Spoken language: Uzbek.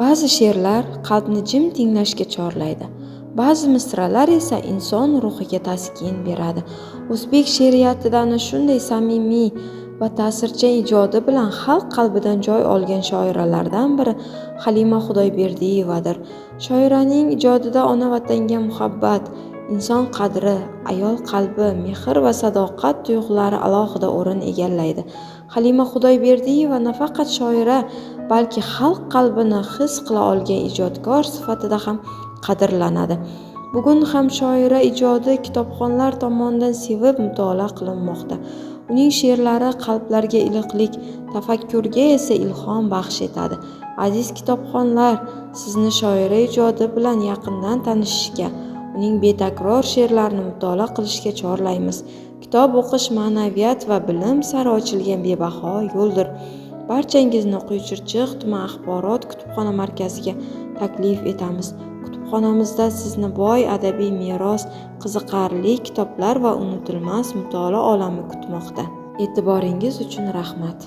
Ba'zi she'rlar qalbni jim tinglashga chorlaydi. Ba'zi misralar esa inson ruhiga taskin beradi. O'zbek she'riyatida ana shunday samimiy va ta'sirchan ijodi bilan xalq qalbidan joy olgan shoiralardan biri Halima Xudoyberdiyevadir. Shoiraning ijodida ona vatanga muhabbat, inson qadri, ayol qalbi, mehr va sadoqat tuyg'ulari alohida o'rin egallaydi. Halima Xudoyberdiyeva nafaqat shoira, balki xalq qalbini his qila olgan ijodkor sifatida ham qadrlanadi. Bugun ham shoira ijodi kitobxonlar tomonidan sevib mutolaa qilinmoqda. Uning she'rlari qalblarga iliqlik, tafakkurga esa ilhom baxsh etadi. Aziz kitobxonlar, sizni shoira ijodi bilan yaqindan tanishishga, uning betakror she'rlarini mutolaa qilishga chorlaymiz. Kitob o'qish ma'naviyat va bilim sari ochilgan bebaho yo'ldir. Barchangizni Quyuchirchiq tuman axborot kutubxona markaziga taklif etamiz. Kutubxonamizda sizni boy adabiy meros, qiziqarli kitoblar va unutilmas mutolaa olami kutmoqda. E'tiboringiz uchun rahmat.